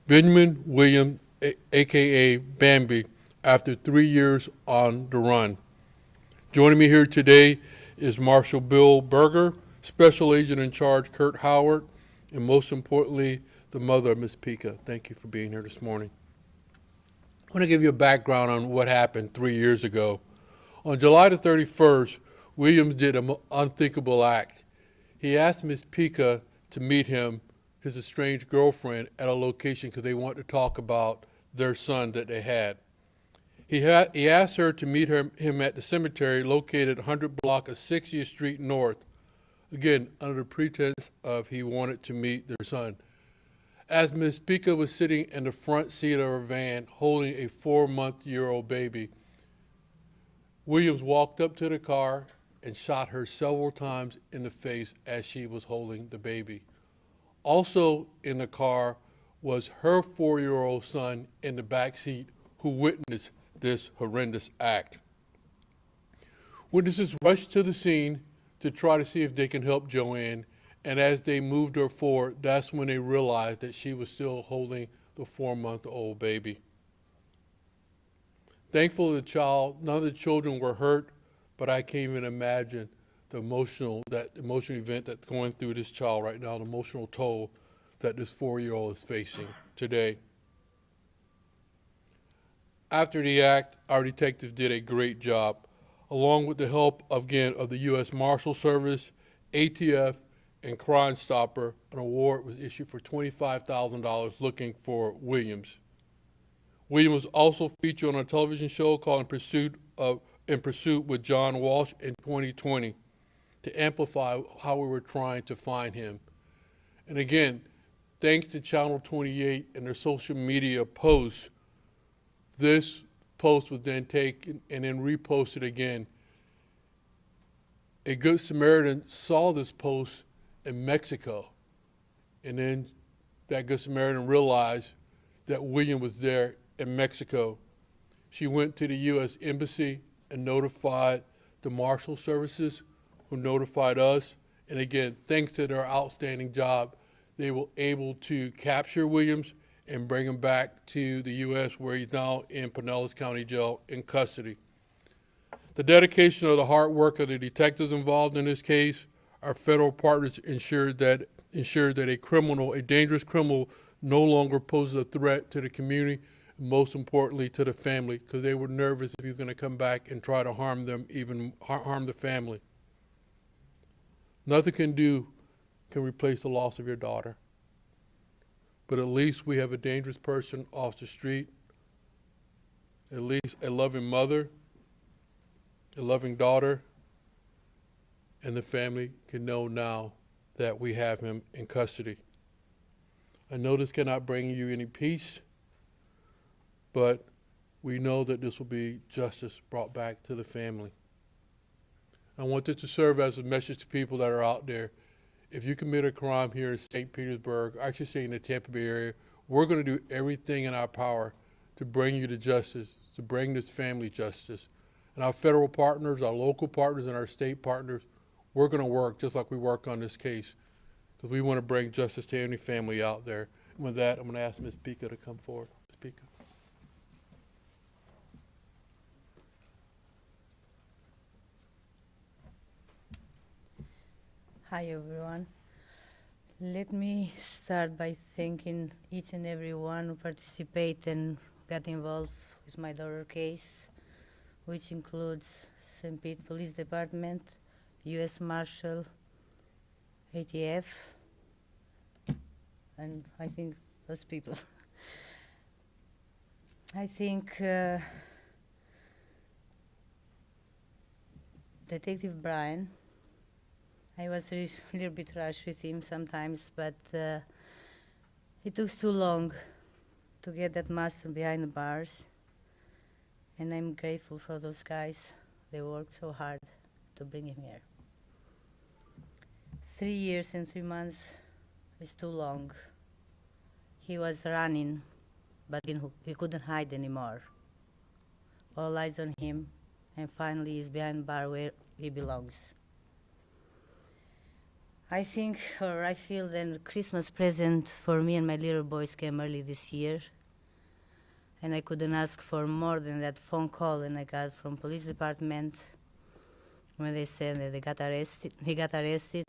Benjamin Williams, aka Bambi, after 3 years on the run. Joining me here today is Marshal Bill Berger, Special Agent in Charge Kurt Howard, and most importantly, the mother of Miss Pika. Thank you for being here this morning. I want to give you a background on what happened 3 years ago. On July the 31st, Williams did an unthinkable act. He asked Miss Pika to meet him, his estranged girlfriend, at a location because they wanted to talk about their son that they had. He asked her to meet him at the cemetery located 100 block of 60th Street North, again, under the pretense of he wanted to meet their son. As Miss Pika was sitting in the front seat of her van holding a 4-month-old baby, Williams walked up to the car and shot her several times in the face as she was holding the baby. Also in the car was her 4-year-old son in the back seat who witnessed this horrendous act. Witnesses rushed to the scene to try to see if they can help Joanne, and as they moved her forward, that's when they realized that she was still holding the 4-month-old baby. Thankfully, none of the children were hurt, but I can't even imagine the emotional event that's going through this child right now, the emotional toll that this 4-year-old is facing today. After the act, our detectives did a great job. Along with the help, again, of the U.S. Marshal Service, ATF, and Crime Stopper, an award was issued for $25,000 looking for Williams. Williams was also featured on a television show called In Pursuit with John Walsh in 2020 to amplify how we were trying to find him. And again, thanks to Channel 28 and their social media posts, this post was then taken and then reposted again. A Good Samaritan saw this post in Mexico, and then that Good Samaritan realized that William was there in Mexico. She went to the U.S. Embassy and notified the Marshal Services, who notified us. And again, thanks to their outstanding job, they were able to capture Williams and bring him back to the U.S., where he's now in Pinellas County Jail in custody. The dedication of the hard work of the detectives involved in this case, our federal partners ensured that a dangerous criminal no longer poses a threat to the community, and most importantly to the family, because they were nervous if he was going to come back and try to harm them, even harm the family. Nothing can replace the loss of your daughter. But at least we have a dangerous person off the street, at least a loving mother, a loving daughter, and the family can know now that we have him in custody. I know this cannot bring you any peace, but we know that this will be justice brought back to the family. I want this to serve as a message to people that are out there. If you commit a crime here in St. Petersburg, I should say in the Tampa Bay area, we're going to do everything in our power to bring you to justice, to bring this family justice. And our federal partners, our local partners, and our state partners, we're going to work just like we work on this case, because we want to bring justice to any family out there. And with that, I'm going to ask Ms. Pika to come forward. Ms. Pika. Hi everyone. Let me start by thanking each and every one who participated and got involved with my daughter case, which includes St. Pete Police Department, U.S. Marshal, ATF, and I think those people. I think Detective Brian, I was a little bit rushed with him sometimes, but it took too long to get that master behind the bars. And I'm grateful for those guys. They worked so hard to bring him here. 3 years and 3 months is too long. He was running, but he couldn't hide anymore. All eyes on him, and finally he's behind the bar where he belongs. I think, or I feel that Christmas present for me and my little boys came early this year, and I couldn't ask for more than that phone call and I got from police department when they said that he got arrested.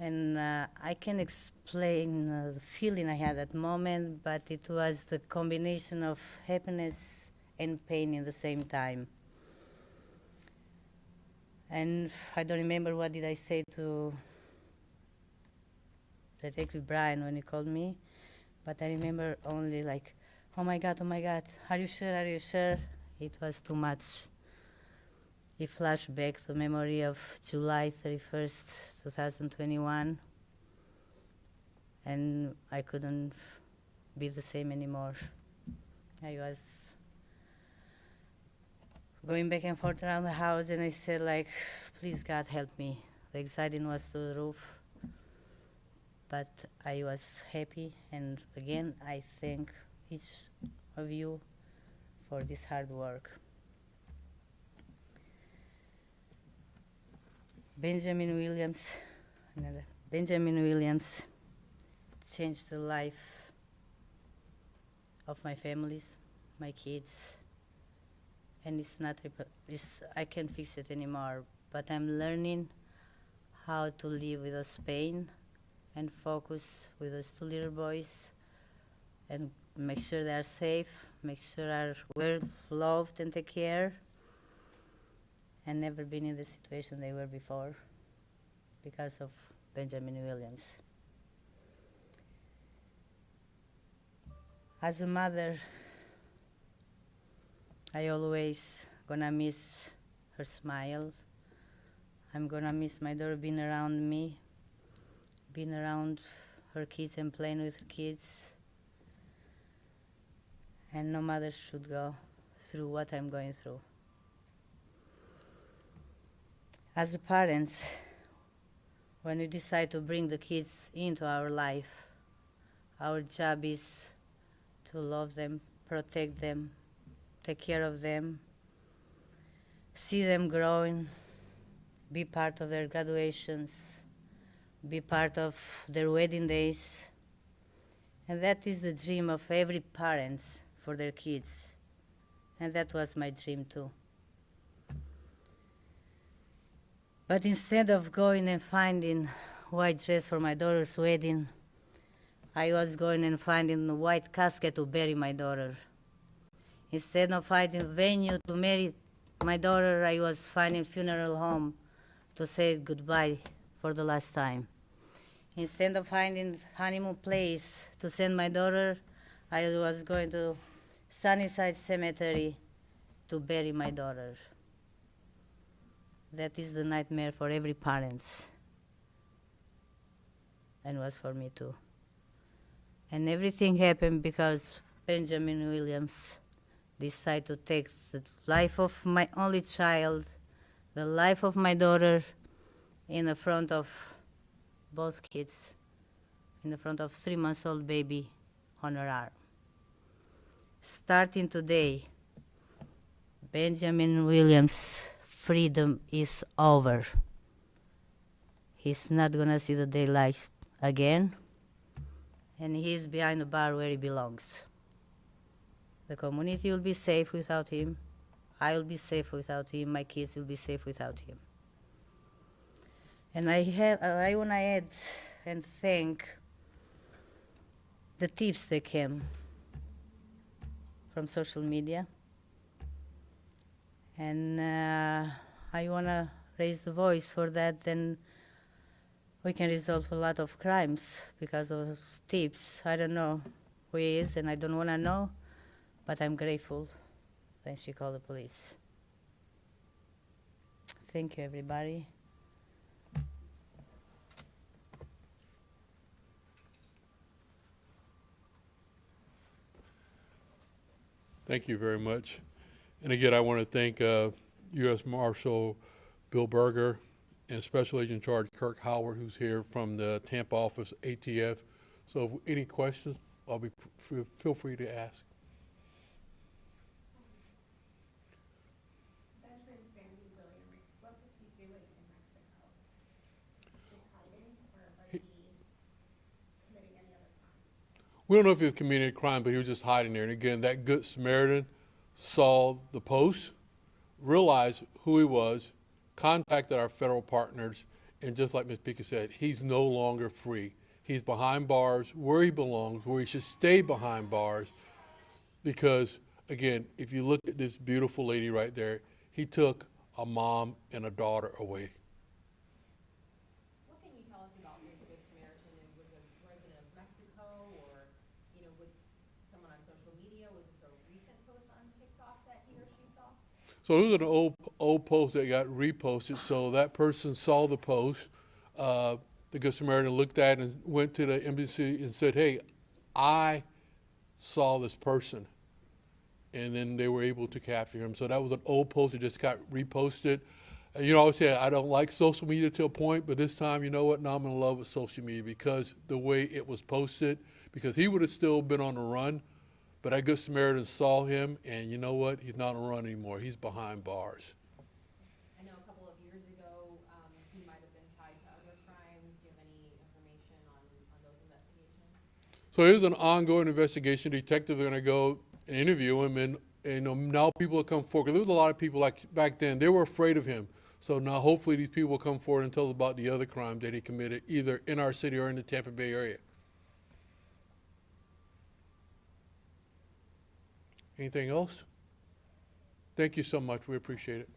And I can explain the feeling I had at that moment, but it was the combination of happiness and pain in the same time. And I don't remember what did I say to Detective Brian when he called me, but I remember only like, oh my God, are you sure? It was too much. He flashed back to memory of July 31st, 2021, and I couldn't be the same anymore. I was going back and forth around the house, and I said, like, please, God, help me. The anxiety was through the roof, but I was happy, and again, I thank each of you for this hard work. Benjamin Williams changed the life of my families, my kids, and I can't fix it anymore, but I'm learning how to live with this pain and focus with those two little boys and make sure they're safe, make sure they're well loved and taken care, and never been in the situation they were before because of Benjamin Williams. As a mother, I always gonna miss her smile. I'm gonna miss my daughter being around me, being around her kids and playing with her kids. And no mother should go through what I'm going through. As parents, when we decide to bring the kids into our life, our job is to love them, protect them, take care of them, see them growing, be part of their graduations, be part of their wedding days. And that is the dream of every parent for their kids. And that was my dream too. But instead of going and finding white dress for my daughter's wedding, I was going and finding a white casket to bury my daughter. Instead of finding a venue to marry my daughter, I was finding funeral home to say goodbye for the last time. Instead of finding honeymoon place to send my daughter, I was going to Sunnyside Cemetery to bury my daughter. That is the nightmare for every parent, and was for me too. And everything happened because Benjamin Williams decided to take the life of my only child, the life of my daughter, in the front of both kids, in the front of 3-month-old baby on her arm. Starting today, Benjamin Williams' freedom is over. He's not gonna see the daylight again, and he's behind the bar where he belongs. The community will be safe without him. I will be safe without him. My kids will be safe without him. And I want to add and thank the tips that came from social media. And I want to raise the voice for that, then we can resolve a lot of crimes because of those tips. I don't know who he is, and I don't want to know, but I'm grateful that she called the police. Thank you, everybody. Thank you very much. And again, I want to thank U.S. Marshal Bill Berger and Special Agent Charge Kirk Howard, who's here from the Tampa office, ATF. So any questions, feel free to ask. We don't know if he was committing a crime, but he was just hiding there. And again, that Good Samaritan saw the post, realized who he was, contacted our federal partners, and just like Ms. Pica said, he's no longer free. He's behind bars where he belongs, where he should stay behind bars, because, again, if you look at this beautiful lady right there, he took a mom and a daughter away. What can you tell us about this Good Samaritan? And was a resident of Mexico, or, with someone on social media? Was this a recent post on TikTok that he or she saw? So it was an old post that got reposted. So that person saw the post. The Good Samaritan looked at it and went to the embassy and said, "Hey, I saw this person." And then they were able to capture him. So that was an old post that just got reposted. And, I always say I don't like social media to a point, but this time, you know what? Now I'm in love with social media because the way it was posted, because he would have still been on the run, but that Good Samaritan saw him, and you know what? He's not on the run anymore. He's behind bars. I know a couple of years ago, he might have been tied to other crimes. Do you have any information on those investigations? So here's an ongoing investigation. Detectives are going to go and interview him, and now people will come forward. There was a lot of people like back then, they were afraid of him. So now hopefully these people will come forward and tell us about the other crimes that he committed, either in our city or in the Tampa Bay area. Anything else? Thank you so much. We appreciate it.